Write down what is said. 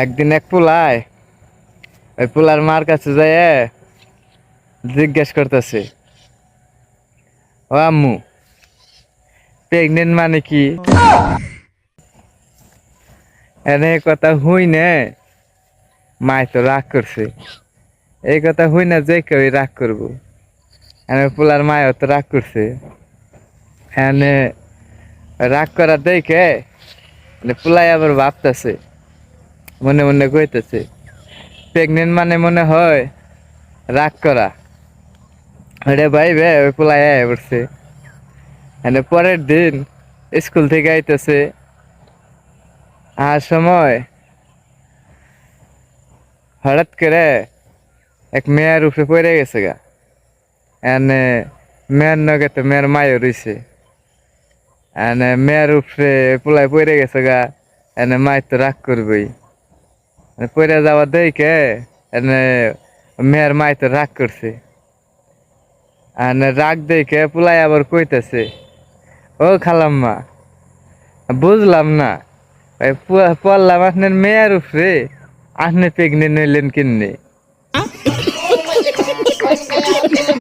একদিন এক পোলায় ওই পোলার মার কাছে যায় জিজ্ঞেস করতেছে, ও আম্মু, প্রেগনেন্ট মানে কি? এনে কথা হুই নে মায় তো রাগ করছে। এই কথা হুই না যে কেউ রাগ করবো। এনে পোলার মায়ও তো রাগ করছে। এনে রাগ করা দেখে পোলাই আবার ভাবতেছে, মনে মনে কইতেছে, প্রেগনেন্ট মানে মনে হয় রাগ করা। রে ভাই বে ওই পোলাই পড়ছে। এনে পরের দিন স্কুল থেকে আইতেছে, আর সময় হঠাৎ করে এক মেয়ের উপরে পড়ে গেছে গা। এনে মেয়ের নগে তো মেয়ের মায়ও রইছে। এনে মেয়ের উপরে পোলাই পড়ে গেছে গা। এনে মায় তো রাগ করবেই। পড়ে যাওয়া দেখে এনে মেয়ের মায় তো রাগ করছে। এনে রাগ দেখে পোলাই আবার কইতেছে, ও খালাম্মা, বুঝলাম না, পড়লাম আপনার মেয়ের উপরে, আপনি প্রেগনেন্ট হইলেন কিন্নে?